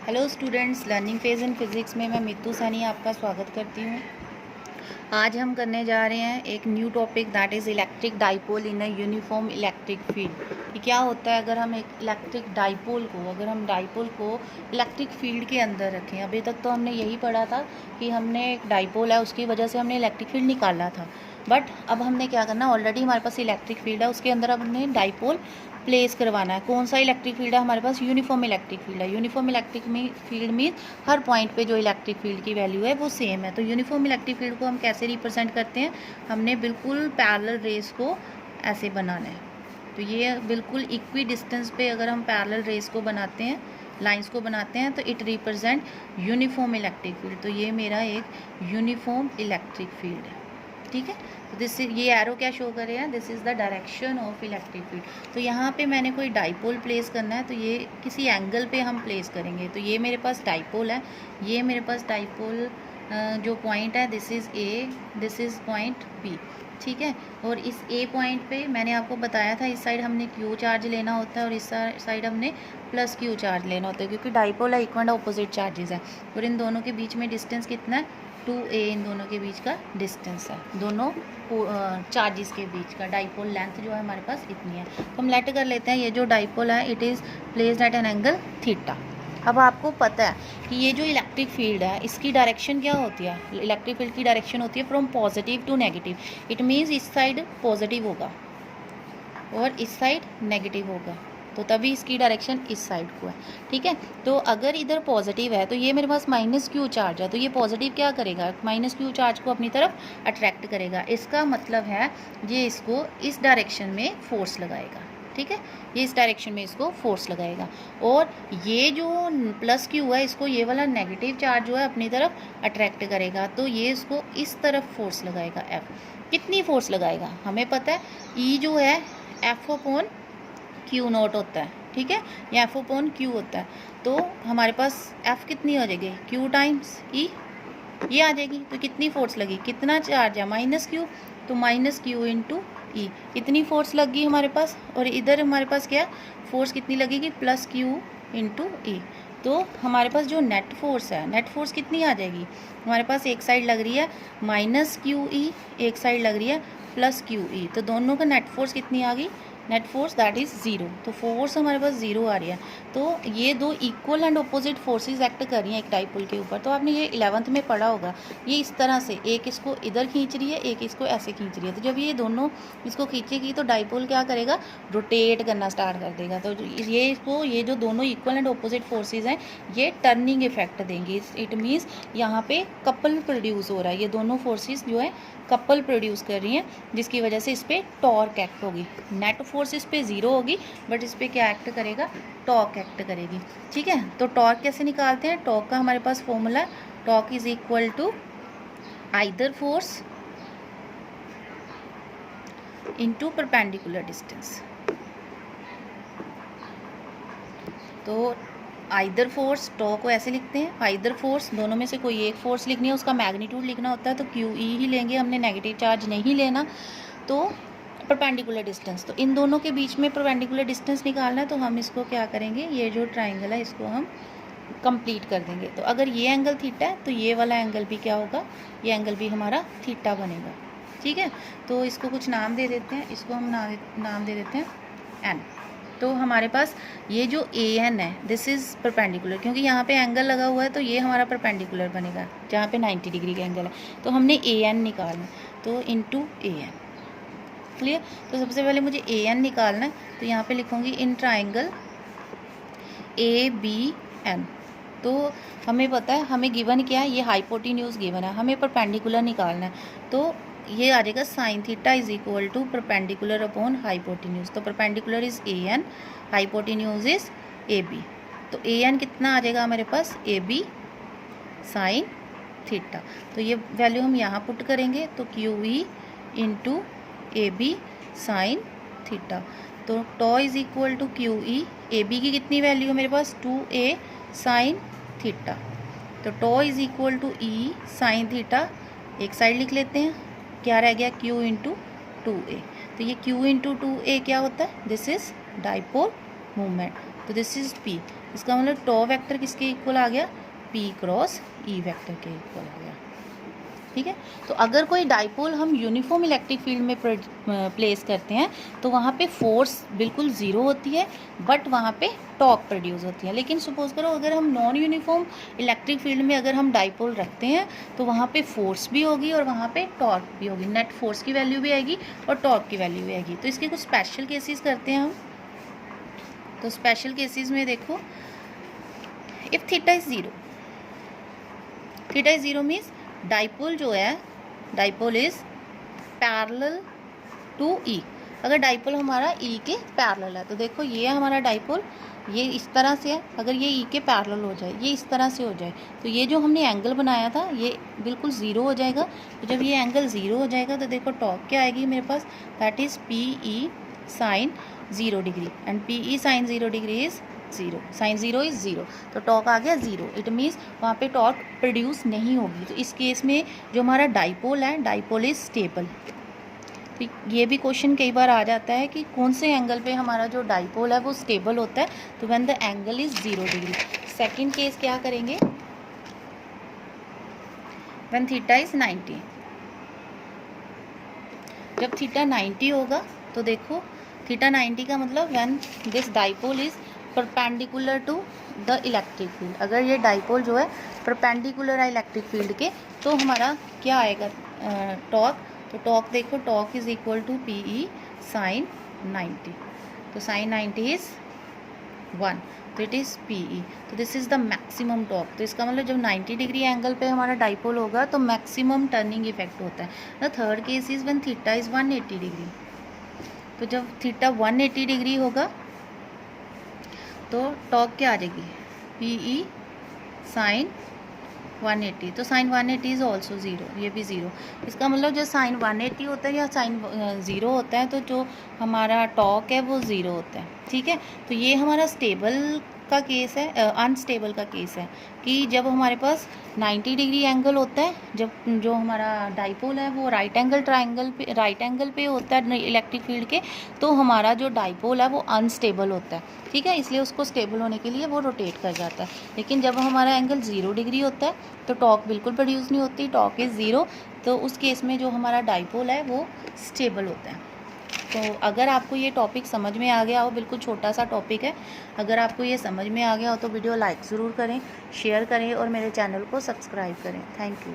Hello students, learning phase in physics में मैं मित्तू सैनी आपका स्वागत करती हूँ। आज हम करने जा रहे हैं एक new topic that is electric dipole in a uniform electric field. कि क्या होता है अगर हम एक इलेक्ट्रिक डाइपोल को इलेक्ट्रिक फील्ड के अंदर रखें। अभी तक तो हमने यही पढ़ा था कि हमने एक डाइपोल है उसकी वजह से हमने इलेक्ट्रिक फील्ड निकाला था, बट अब हमने क्या करना, ऑलरेडी हमारे पास इलेक्ट्रिक फील्ड है, उसके अंदर अब हमने डाइपोल प्लेस करवाना है। कौन सा इलेक्ट्रिक फील्ड है हमारे पास? यूनिफॉर्म इलेक्ट्रिक फील्ड है। यूनिफॉर्म इलेक्ट्रिक फील्ड मीन हर पॉइंट पे जो इलेक्ट्रिक फील्ड की वैल्यू है वो सेम है। तो यूनिफॉर्म इलेक्ट्रिक फील्ड को हम कैसे रिप्रेजेंट करते हैं? हमने बिल्कुल पैरेलल रेस को ऐसे बनाना है। तो ये बिल्कुल इक्वी डिस्टेंस पे अगर हम पैरेलल रेस को बनाते हैं, लाइंस को बनाते हैं, तो it represent uniform electric field. तो ये मेरा एक यूनिफॉर्म इलेक्ट्रिक फील्ड है, ठीक है। तो दिस ये एरो क्या शो कर रहे हैं? This is the direction of electric field. तो यहाँ पे मैंने कोई डाइपोल प्लेस करना है, तो ये किसी एंगल पे हम प्लेस करेंगे। तो ये मेरे पास डाइपोल है, ये मेरे पास डाइपोल जो पॉइंट है, this is A, this is point B, ठीक है। और इस ए पॉइंट पे मैंने आपको बताया था इस साइड हमने क्यू चार्ज लेना होता है और इस साइड हमने प्लस क्यू चार्ज लेना होता है, क्योंकि डाइपोल है, इक्वल अपोजिट चार्जेस है। और इन दोनों के बीच में डिस्टेंस कितना है? 2a इन दोनों के बीच का डिस्टेंस है, दोनों चार्जेस के बीच का। डाइपोल लेंथ जो है हमारे पास इतनी है। तो हम लेट कर लेते हैं ये जो डाइपोल है it is placed at an angle theta. अब आपको पता है कि ये जो इलेक्ट्रिक फील्ड है इसकी डायरेक्शन क्या होती है? इलेक्ट्रिक फील्ड की डायरेक्शन होती है from positive to negative. It means इस साइड पॉजिटिव होगा और इस साइड नेगेटिव होगा, तो तभी इसकी डायरेक्शन इस साइड को है, ठीक है। तो अगर इधर पॉजिटिव है तो ये मेरे पास माइनस क्यू चार्ज है, तो ये पॉजिटिव क्या करेगा? माइनस क्यू चार्ज को अपनी तरफ अट्रैक्ट करेगा। इसका मतलब है ये इसको इस डायरेक्शन में फोर्स लगाएगा, ठीक है। ये इस डायरेक्शन में इसको फोर्स लगाएगा। और ये जो प्लस क्यू है इसको ये वाला नेगेटिव चार्ज जो है अपनी तरफ अट्रैक्ट करेगा, तो ये इसको इस तरफ फोर्स लगाएगा। एफ कितनी फोर्स लगाएगा? हमें पता है ई जो है एफ अपॉन क्यू नॉट होता है, ठीक है, या एफ अपॉन क्यू होता है। तो हमारे पास एफ कितनी हो जाएगी? क्यू टाइम्स ई, ये आ जाएगी। तो कितनी फोर्स लगी? कितना चार्ज है? माइनस क्यू, तो माइनस क्यू इंटू ई, इतनी फोर्स लगी हमारे पास। और इधर हमारे पास क्या फोर्स कितनी लगेगी? प्लस क्यू इंटू ई। तो हमारे पास जो नेट फोर्स है, नेट फोर्स कितनी आ जाएगी हमारे पास? एक साइड लग रही है माइनस क्यू ई, एक साइड लग रही है प्लस क्यू ई, तो दोनों का नेट फोर्स कितनी आ गई? Net force that is zero. तो फोर्स हमारे पास ज़ीरो आ रही है। तो ये दो equal and opposite forces act कर रही हैं एक डाइपोल के ऊपर। तो आपने ये 11th में पढ़ा होगा, ये इस तरह से एक इसको इधर खींच रही है, एक इसको ऐसे खींच रही है। तो जब ये दोनों इसको खींचेगी तो डाइपोल क्या करेगा? रोटेट करना स्टार्ट कर देगा। तो ये जो दोनों इक्वल एंड अपोजिट फोर्सेज हैं ये टर्निंग इफेक्ट देंगे। इट मीन्स यहाँ पे कपल प्रोड्यूस हो रहा है, ये दोनों फोर्सेज जो है कपल प्रोड्यूस कर रही हैं, जिसकी वजह से इस पर टॉर्क एक्ट होगी। नेट फोर्स इस पर ज़ीरो होगी, बट इस पर क्या एक्ट करेगा? टॉर्क एक्ट करेगी, ठीक है। तो टॉर्क कैसे निकालते हैं? टॉर्क का हमारे पास formula, torque is equal to either force into perpendicular distance. तो आइदर फोर्स, टॉ को ऐसे लिखते हैं, आइदर फोर्स, दोनों में से कोई एक फोर्स लिखनी है, उसका मैग्नीट्यूड लिखना होता है, तो क्यू ई ही लेंगे, हमने नेगेटिव चार्ज नहीं लेना। तो परपेंडिकुलर डिस्टेंस, तो इन दोनों के बीच में परपेंडिकुलर डिस्टेंस निकालना है, तो हम इसको क्या करेंगे? ये जो ट्राइंगल है इसको हम कंप्लीट कर देंगे। तो अगर ये एंगल थीटा है तो ये वाला एंगल भी क्या होगा? ये एंगल भी हमारा थीटा बनेगा, ठीक है। तो इसको कुछ नाम दे देते हैं, इसको हम नाम दे देते हैं एन। तो हमारे पास ये जो ए एन है दिस इज़ परपेंडिकुलर, क्योंकि यहाँ पे एंगल लगा हुआ है तो ये हमारा परपेंडिकुलर बनेगा जहाँ पे 90 डिग्री का एंगल है। तो हमने ए एन निकालना, तो इंटू ए एन, क्लियर। तो सबसे पहले मुझे ए एन निकालना है, तो यहाँ पे लिखूँगी in triangle A B N. तो हमें पता है, हमें गिवन क्या है? ये हाइपोटेन्यूज गिवन है, हमें परपेंडिकुलर निकालना है। तो ये आ जाएगा sine theta is equal to perpendicular upon hypotenuse. तो perpendicular is A N, hypotenuse is A B. तो ए एन कितना आ जाएगा हमारे पास? A B sine theta. तो ये वैल्यू हम यहाँ पुट करेंगे, तो Q E into A B sine theta. तो tau is equal to Q E, A B की कितनी वैल्यू है मेरे पास? 2a sine theta. तो tau is equal to E sine theta, एक साइड लिख लेते हैं, क्या रह गया? q into 2a। तो ये q इंटू 2a क्या होता है? This is dipole movement. तो दिस इज p। इसका मतलब टॉ वेक्टर किसके इक्वल आ गया, P क्रॉस E वेक्टर के इक्वल आ गया। ठीक है, तो अगर कोई डाइपोल हम यूनिफॉर्म इलेक्ट्रिक फील्ड में प्लेस करते हैं तो वहाँ पे फोर्स बिल्कुल ज़ीरो होती है, बट वहाँ पे टॉर्क प्रोड्यूस होती है। लेकिन सपोज करो अगर हम नॉन यूनिफॉर्म इलेक्ट्रिक फील्ड में अगर हम डाइपोल रखते हैं तो वहाँ पे फोर्स भी होगी और वहाँ पे टॉर्क भी होगी, नेट फोर्स की वैल्यू भी आएगी और टॉर्क की वैल्यू भी आएगी। तो इसके कुछ स्पेशल केसेस करते हैं हम। तो स्पेशल केसेस में देखो, if theta is zero, theta is zero means dipole जो है, डाइपोल इज पैरेलल टू ई। अगर डाइपोल हमारा ई के पैरेलल है तो देखो ये हमारा डाइपोल, ये इस तरह से है, अगर ये ई के पैरेलल हो जाए, ये इस तरह से हो जाए, तो ये जो हमने एंगल बनाया था ये बिल्कुल ज़ीरो हो जाएगा। तो जब ये एंगल ज़ीरो हो जाएगा तो देखो टॉर्क क्या आएगी मेरे पास, that is P E sine 0 degree, and P E sine 0 degree is zero, sine 0 is zero, तो टॉर्क आ गया ज़ीरो। इट मीन्स वहाँ पे टॉर्क प्रोड्यूस नहीं होगी। तो इस केस में जो हमारा डाइपोल है, डाइपोल इज स्टेबल। तो ये भी क्वेश्चन कई बार आ जाता है कि कौन से एंगल पे हमारा जो डाइपोल है वो स्टेबल होता है, तो when the angle is 0 degree. Second case क्या करेंगे, व्हेन थीटा इज़ 90। जब थीटा 90 होगा तो देखो थीटा 90 का मतलब when this dipole is perpendicular to the electric field. अगर ये डाइपोल जो है परपेंडिकुलर है इलेक्ट्रिक फील्ड के तो हमारा क्या आएगा टॉर्क। तो टॉर्क देखो, torque is equal to P E sine 90। तो साइन 90 इज़ 1, तो इट इज़ पी ई। तो this is the maximum torque. तो इसका मतलब जब 90 डिग्री एंगल पे हमारा डाइपोल होगा तो मैक्सिमम टर्निंग इफेक्ट होता है। The third case is when theta is 180 degree. तो जब थीटा 180 डिग्री होगा तो टॉर्क क्या आ जाएगी, पी ई साइन 180। तो साइन 180 इज़ ऑल्सो ज़ीरो, ये भी ज़ीरो। इसका मतलब जो साइन 180 होता है या साइन 0 होता है तो जो हमारा टॉर्क है वो ज़ीरो होता है। ठीक है, तो ये हमारा स्टेबल का केस है, अनस्टेबल का केस है कि जब हमारे पास 90 डिग्री एंगल होता है, जब जो हमारा डाइपोल है वो राइट एंगल पे होता है इलेक्ट्रिक फील्ड के, तो हमारा जो डाइपोल है वो अनस्टेबल होता है। ठीक है, इसलिए उसको स्टेबल होने के लिए वो रोटेट कर जाता है। लेकिन जब हमारा एंगल 0 डिग्री होता है तो टॉर्क बिल्कुल प्रोड्यूस नहीं होती, टॉर्क इज़ ज़ीरो। तो उस केस में जो हमारा डाइपोल है वो स्टेबल होता है। तो अगर आपको ये टॉपिक समझ में आ गया हो, बिल्कुल छोटा सा टॉपिक है, अगर आपको ये समझ में आ गया हो तो वीडियो लाइक ज़रूर करें, शेयर करें और मेरे चैनल को सब्सक्राइब करें। Thank you.